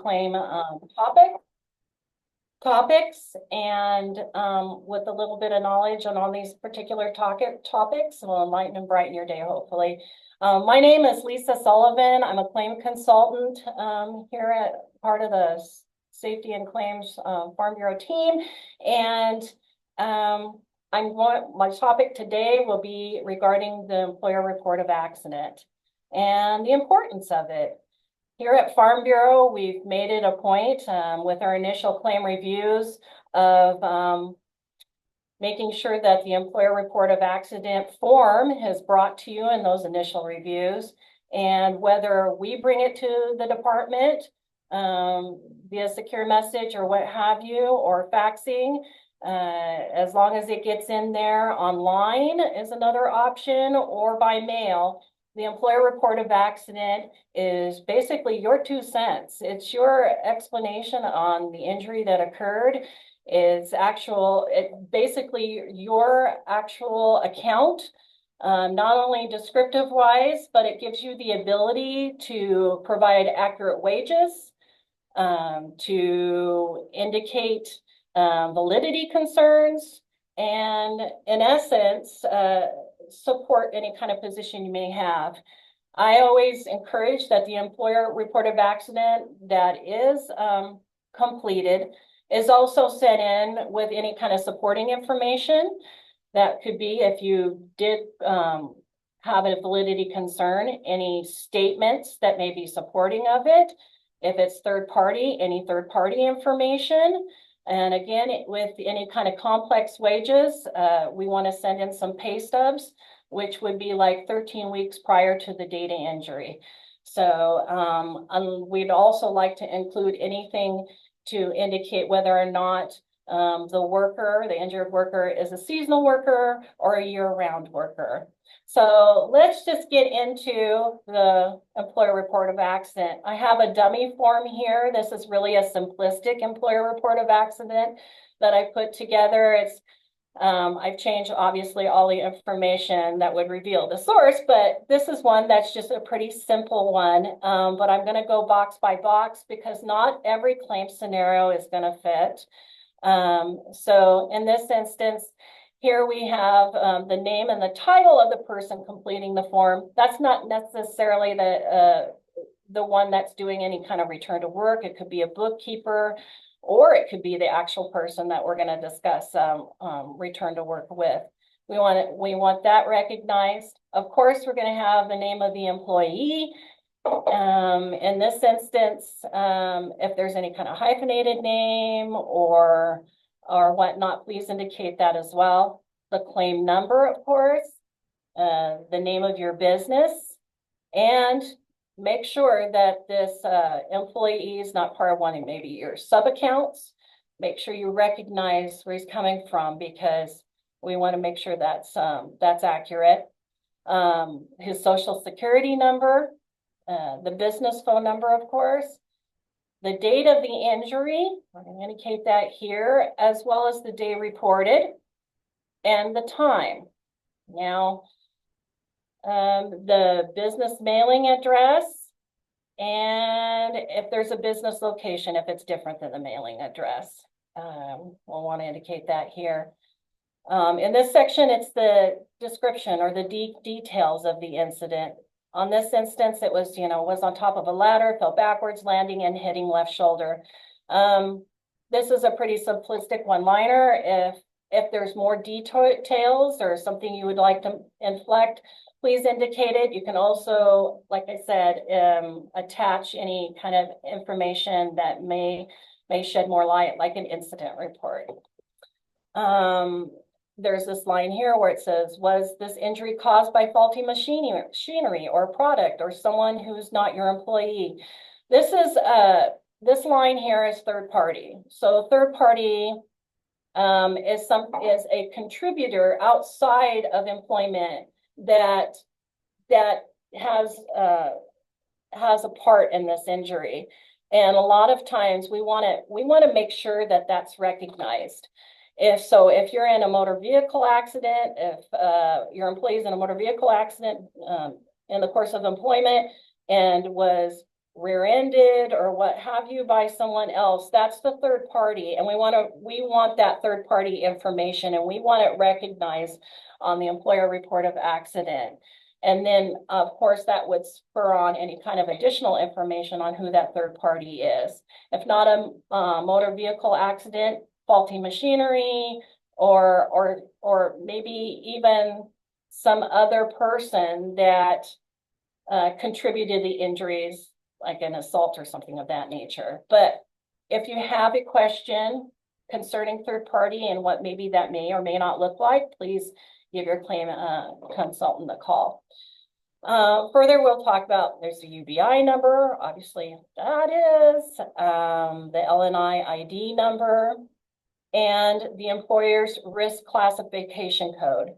claim topics, and with a little bit of knowledge on all these particular topics will enlighten and brighten your day, hopefully. My name is Lisa Sullivan. I'm a claim consultant here at part of the Safety and Claims Farm Bureau team, and my topic today will be regarding the employer report of accident and the importance of it. Here at Farm Bureau, we've made it a point with our initial claim reviews of making sure that the employer report of accident form is brought to you in those initial reviews, and whether we bring it to the department via secure message or what have you, or faxing, as long as it gets in there online is another option, or by mail. The employer report of accident is basically your 2 cents. It's your explanation on the injury that occurred. It's basically your actual account, not only descriptive wise, but it gives you the ability to provide accurate wages, to indicate validity concerns, and in essence, support any kind of position you may have. I always encourage that the employer report of accident that is completed is also sent in with any kind of supporting information. That could be, if you did have a validity concern, any statements that may be supporting of it. If it's third party, any third party information. And again, with any kind of complex wages, we want to send in some pay stubs, which would be like 13 weeks prior to the date of injury. So we'd also like to include anything to indicate whether or not the injured worker is a seasonal worker or a year-round worker. So let's just get into the employer report of accident. I have a dummy form here. This is really a simplistic employer report of accident that I put together. I've changed obviously all the information that would reveal the source, but this is one that's just a pretty simple one. But I'm going to go box by box because not every claim scenario is going to fit. So in this instance, here we have the name and the title of the person completing the form. That's not necessarily the one that's doing any kind of return to work. It could be a bookkeeper, or it could be the actual person that we're going to discuss return to work with. We want that recognized. Of course, we're going to have the name of the employee. In this instance, if there's any kind of hyphenated name or whatnot, please indicate that as well. The claim number, of course, the name of your business, and make sure that this employee is not part of one of maybe your sub-accounts. Make sure you recognize where he's coming from, because we want to make sure that's accurate. His social security number, the business phone number, of course, the date of the injury, we're going to indicate that here, as well as the day reported and the time. Now, the business mailing address, and if there's a business location, if it's different than the mailing address, we'll want to indicate that here. In this section, it's the description or the details of the incident. On this instance, it was, was on top of a ladder, fell backwards, landing and hitting left shoulder. This is a pretty simplistic one-liner. If there's more details or something you would like to inflect, please indicate it. You can also, like I said, attach any kind of information that may shed more light, like an incident report. There's this line here where it says, was this injury caused by faulty machinery or product or someone who's not your employee? This line here is third party. So third party is a contributor outside of employment that has a part in this injury. And a lot of times we want to make sure that that's recognized. If you're in a motor vehicle accident, if your employee is in a motor vehicle accident in the course of employment and was rear-ended or what have you by someone else, that's the third party. And we want that third party information, and we want it recognized on the employer report of accident. And then, of course, that would spur on any kind of additional information on who that third party is. If not a motor vehicle accident, faulty machinery, or maybe even some other person that contributed the injuries, like an assault or something of that nature. But if you have a question concerning third party and what maybe that may or may not look like, please give your claim consultant a call. Further, we'll talk about, there's the UBI number, obviously that is, the LNI ID number, and the employer's risk classification code.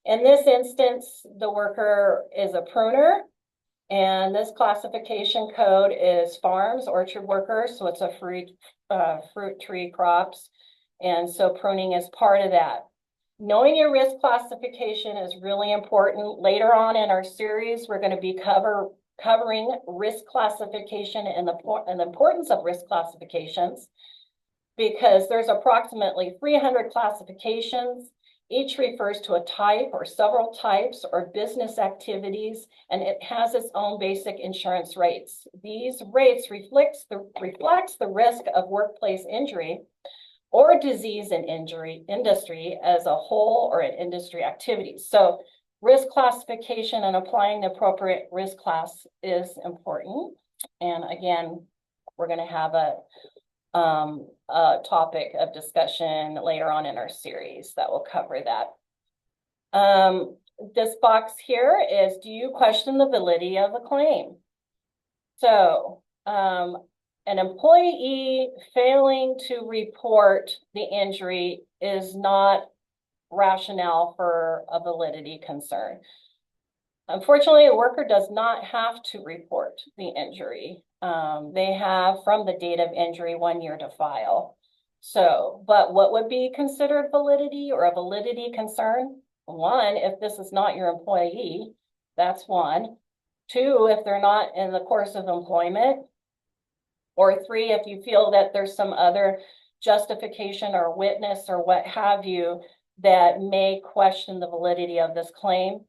In this instance, the worker is a pruner, and this classification code is farms, orchard workers, so it's a fruit tree crops, and so pruning is part of that. Knowing your risk classification is really important. Later on in our series, we're going to be covering risk classification and the importance of risk classifications, because there's approximately 300 classifications. Each refers to a type or several types or business activities, and it has its own basic insurance rates. These rates reflects the risk of workplace injury or disease in industry as a whole, or in industry activities. So risk classification and applying the appropriate risk class is important. And again, we're going to have a topic of discussion later on in our series that will cover that. This box here is, do you question the validity of a claim? So an employee failing to report the injury is not rationale for a validity concern. Unfortunately, a worker does not have to report the injury. They have from the date of injury 1 year to file. So, but what would be considered validity or a validity concern? One, if this is not your employee, that's one. Two, if they're not in the course of employment. Or three, if you feel that there's some other justification or witness or what have you that may question the validity of this claim.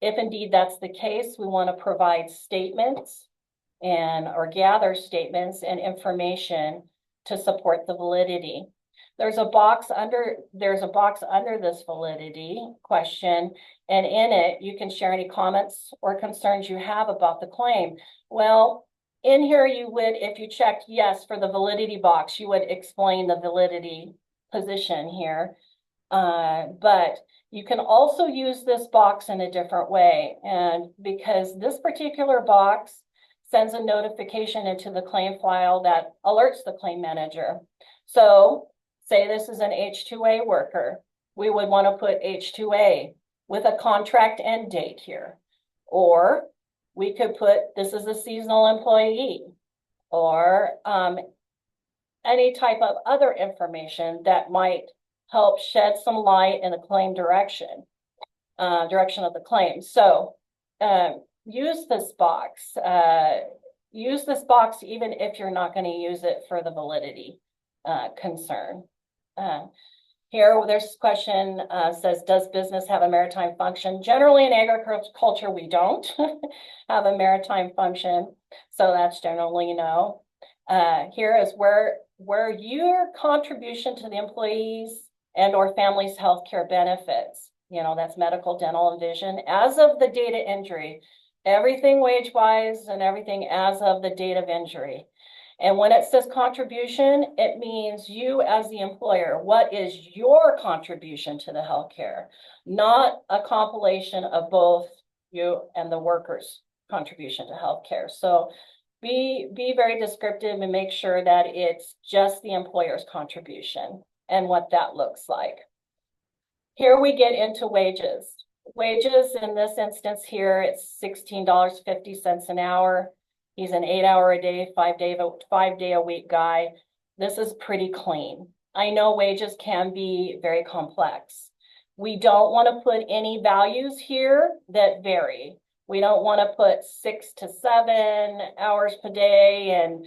If indeed that's the case, we want to provide statements or gather statements and information to support the validity. There's a box under this validity question, and in it you can share any comments or concerns you have about the claim. Well, in here you would, if you checked yes for the validity box, you would explain the validity position here. But you can also use this box in a different way, and because this particular box sends a notification into the claim file that alerts the claim manager. So say this is an H-2A worker. We would want to put H-2A with a contract end date here. Or we could put this is a seasonal employee, or any type of other information that might help shed some light in the claim direction of the claim. So use this box. Use this box even if you're not going to use it for the validity concern. Here, this question says, does business have a maritime function? Generally, in agriculture, we don't have a maritime function, so that's generally no. Here is where your contribution to the employees and or family's healthcare benefits, that's medical, dental, and vision, as of the date of injury, everything wage-wise and everything as of the date of injury. And when it says contribution, it means you as the employer. What is your contribution to the healthcare? Not a compilation of both you and the worker's contribution to healthcare. So be very descriptive and make sure that it's just the employer's contribution and what that looks like. Here we get into wages. Wages in this instance here, it's $16.50 an hour. He's an 8-hour-a-day, 5-day-a-week guy. This is pretty clean. I know wages can be very complex. We don't want to put any values here that vary. We don't want to put 6 to 7 hours per day and,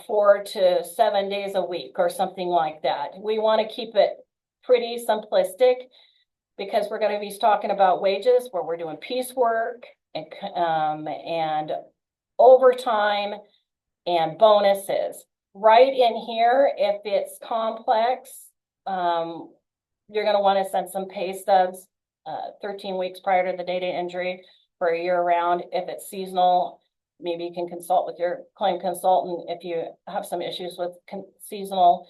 4 to 7 days a week or something like that. We want to keep it pretty simplistic because we're going to be talking about wages where we're doing piecework and overtime and bonuses. Right in here, if it's complex, you're going to want to send some pay stubs 13 weeks prior to the date of injury for a year round. If it's seasonal, maybe you can consult with your claim consultant if you have some issues with seasonal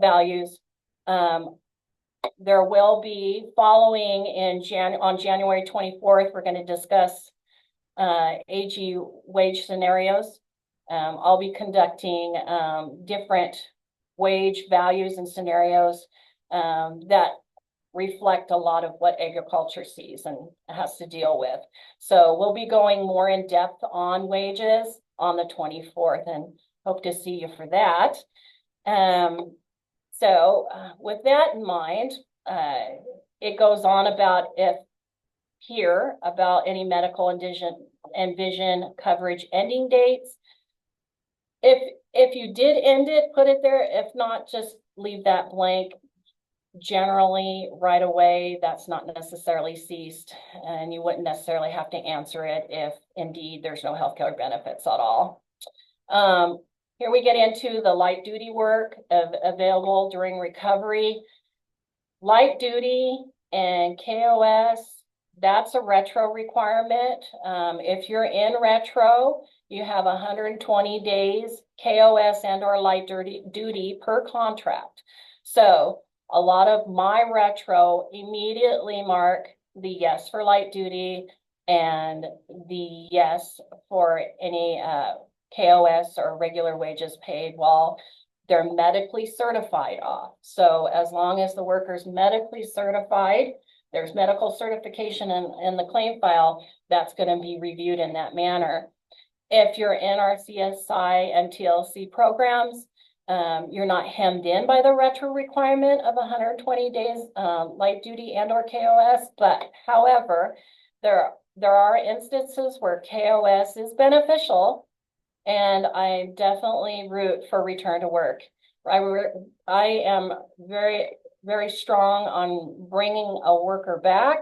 values. There will be following on January 24th, we're going to discuss AG wage scenarios. I'll be conducting different wage values and scenarios that reflect a lot of what agriculture sees and has to deal with. So we'll be going more in depth on wages on the 24th and hope to see you for that. So with that in mind, it goes on about about any medical and vision coverage ending dates. If you did end it, put it there. If not, just leave that blank. Generally, right away, that's not necessarily ceased, and you wouldn't necessarily have to answer it if indeed there's no healthcare benefits at all. Here we get into the light duty work available during recovery. Light duty and KOS, that's a retro requirement. If you're in retro, you have 120 days KOS and or light duty per contract. So a lot of my retro immediately mark the yes for light duty and the yes for any KOS or regular wages paid while they're medically certified off. So as long as the worker's medically certified, there's medical certification in the claim file, that's going to be reviewed in that manner. If you're in our CSI and TLC programs, you're not hemmed in by the retro requirement of 120 days light duty and or KOS, but however, there are instances where KOS is beneficial, and I definitely root for return to work. I am very, very strong on bringing a worker back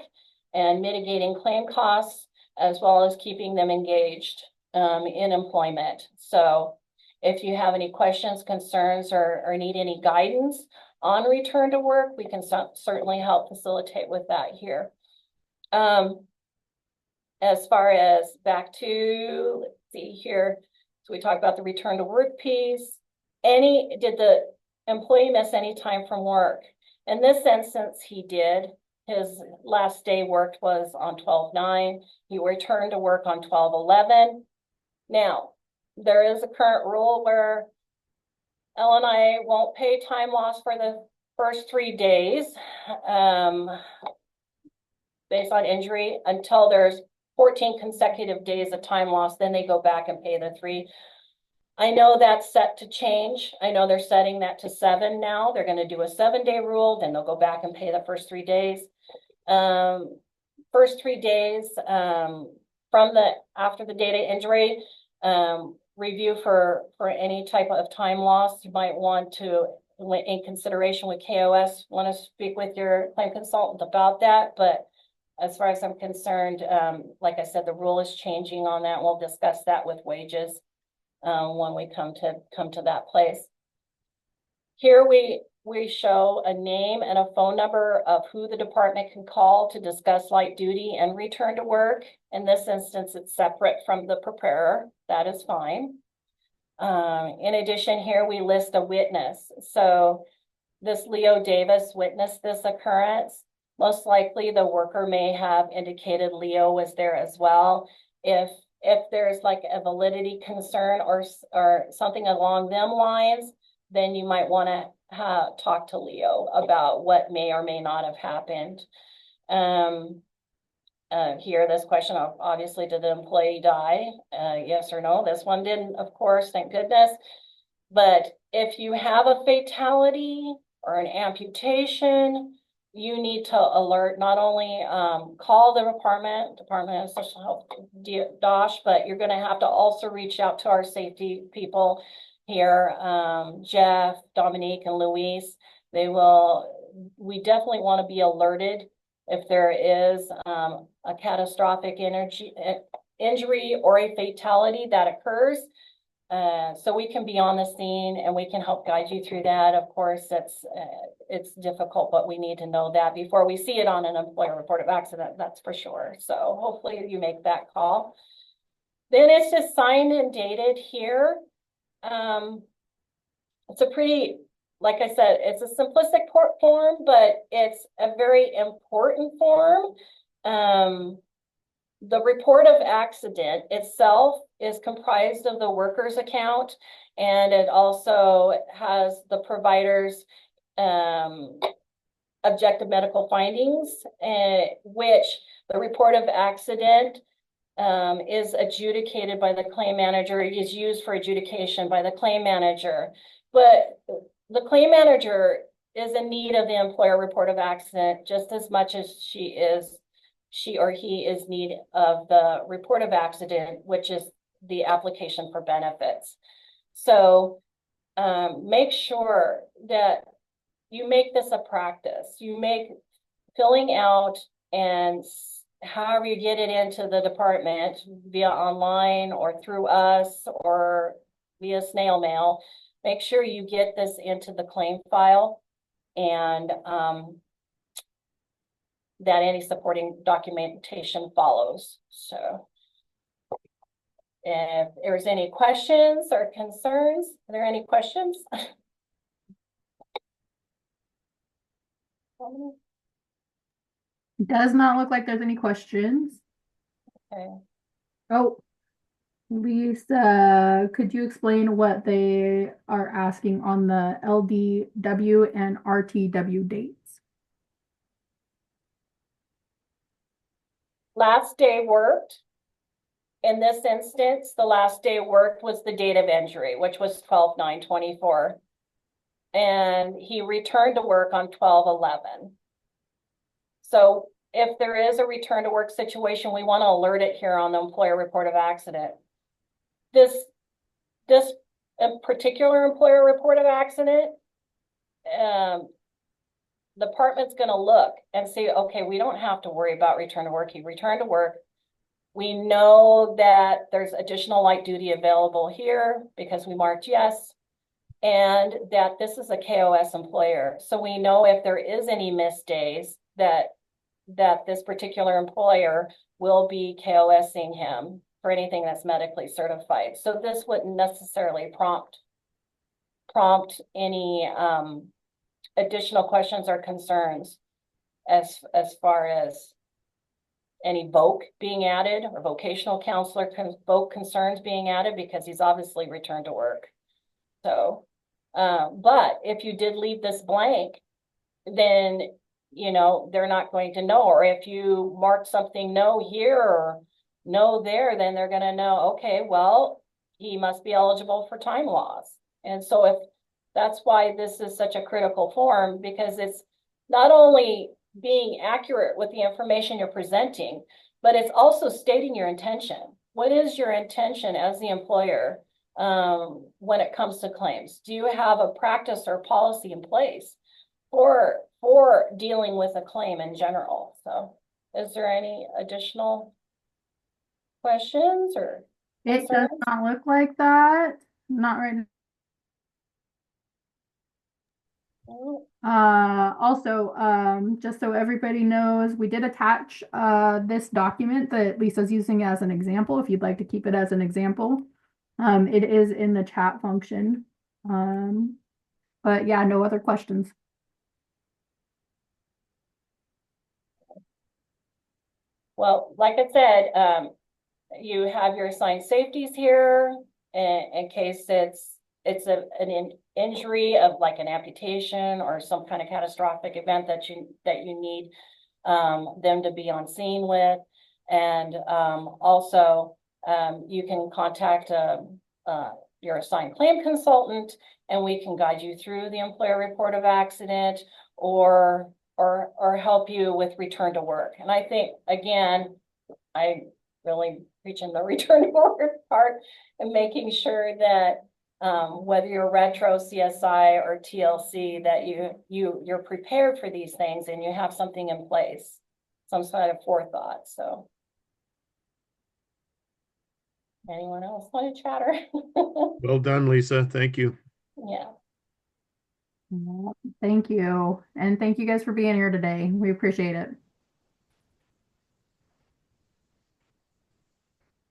and mitigating claim costs, as well as keeping them engaged in employment. So if you have any questions, concerns, or need any guidance on return to work, we can certainly help facilitate with that here. As far as back to, let's see here, so we talked about the return to work piece. Did the employee miss any time from work? In this instance, he did. His last day worked was on 12/9. He returned to work on 12/11. Now, there is a current rule where L&I won't pay time loss for the first 3 days based on injury until there's 14 consecutive days of time loss. Then they go back and pay the 3. I know that's set to change. I know they're setting that to 7 now. They're going to do a 7-day rule. Then they'll go back and pay the first 3 days. First 3 days after the date of injury, review for any type of time loss. You might want to, in consideration with KOS, want to speak with your claim consultant about that. But as far as I'm concerned, like I said, the rule is changing on that. We'll discuss that with wages when we come to that place. Here we show a name and a phone number of who the department can call to discuss light duty and return to work. In this instance, it's separate from the preparer. That is fine. In addition, here we list a witness. So this Leo Davis witnessed this occurrence. Most likely the worker may have indicated Leo was there as well. If there's like a validity concern or something along them lines, then you might want to talk to Leo about what may or may not have happened. Here, this question, obviously, did the employee die? Yes or no? This one didn't, of course, thank goodness. But if you have a fatality or an amputation, you need to alert, not only call the Department of Social Health, DOSH, but you're going to have to also reach out to our safety people here, Jeff, Dominique, and Luis. We definitely want to be alerted if there is a catastrophic injury or a fatality that occurs. So we can be on the scene and we can help guide you through that. Of course, it's difficult, but we need to know that before we see it on an employer report of accident, that's for sure. So hopefully you make that call. Then it's just signed and dated here. It's a pretty, like I said, it's a simplistic form, but it's a very important form. The report of accident itself is comprised of the worker's account, and it also has the provider's objective medical findings, which the report of accident is adjudicated by the claim manager. It is used for adjudication by the claim manager. But the claim manager is in need of the employer report of accident just as much as she or he is in need of the report of accident, which is the application for benefits. So make sure that you make this a practice. You make filling out and however you get it into the department via online or through us or via snail mail, make sure you get this into the claim file and that any supporting documentation follows. So if there's any questions or concerns, are there any questions? It does not look like there's any questions. Okay. Oh, Lisa, could you explain what they are asking on the LDW and RTW dates? Last day worked. In this instance, the last day worked was the date of injury, which was 12/9/24. And he returned to work on 12/11. So if there is a return to work situation, we want to alert it here on the employer report of accident. This particular employer report of accident, the department's going to look and say, okay, we don't have to worry about return to work. He returned to work. We know that there's additional light duty available here because we marked yes, and that this is a KOS employer. So we know if there is any missed days that this particular employer will be KOSing him for anything that's medically certified. So this wouldn't necessarily prompt any additional questions or concerns as far as any VOC being added or vocational counselor VOC concerns being added, because he's obviously returned to work. So, but if you did leave this blank, then, you know, they're not going to know. Or if you mark something no here or no there, then they're going to know, okay, well, he must be eligible for time loss. And so if that's why this is such a critical form, because it's not only being accurate with the information you're presenting, but it's also stating your intention. What is your intention as the employer when it comes to claims? Do you have a practice or policy in place for dealing with a claim in general? So is there any additional questions or It does not look like that. Not right now. Also, just so everybody knows, we did attach this document that Lisa's using as an example, if you'd like to keep it as an example. It is in the chat function. But yeah, no other questions. Well, like I said, you have your assigned safeties here in case it's an injury of like an amputation or some kind of catastrophic event that you need them to be on scene with. And also you can contact your assigned claim consultant, and we can guide you through the employer report of accident, or or help you with return to work. And I think, again, I really preaching the return to work part and making sure that whether you're retro, CSI, or TLC, that you're prepared for these things and you have something in place, some sort of forethought. So, anyone else want to chatter? Well done, Lisa. Thank you. Yeah. Thank you. And thank you guys for being here today. We appreciate it.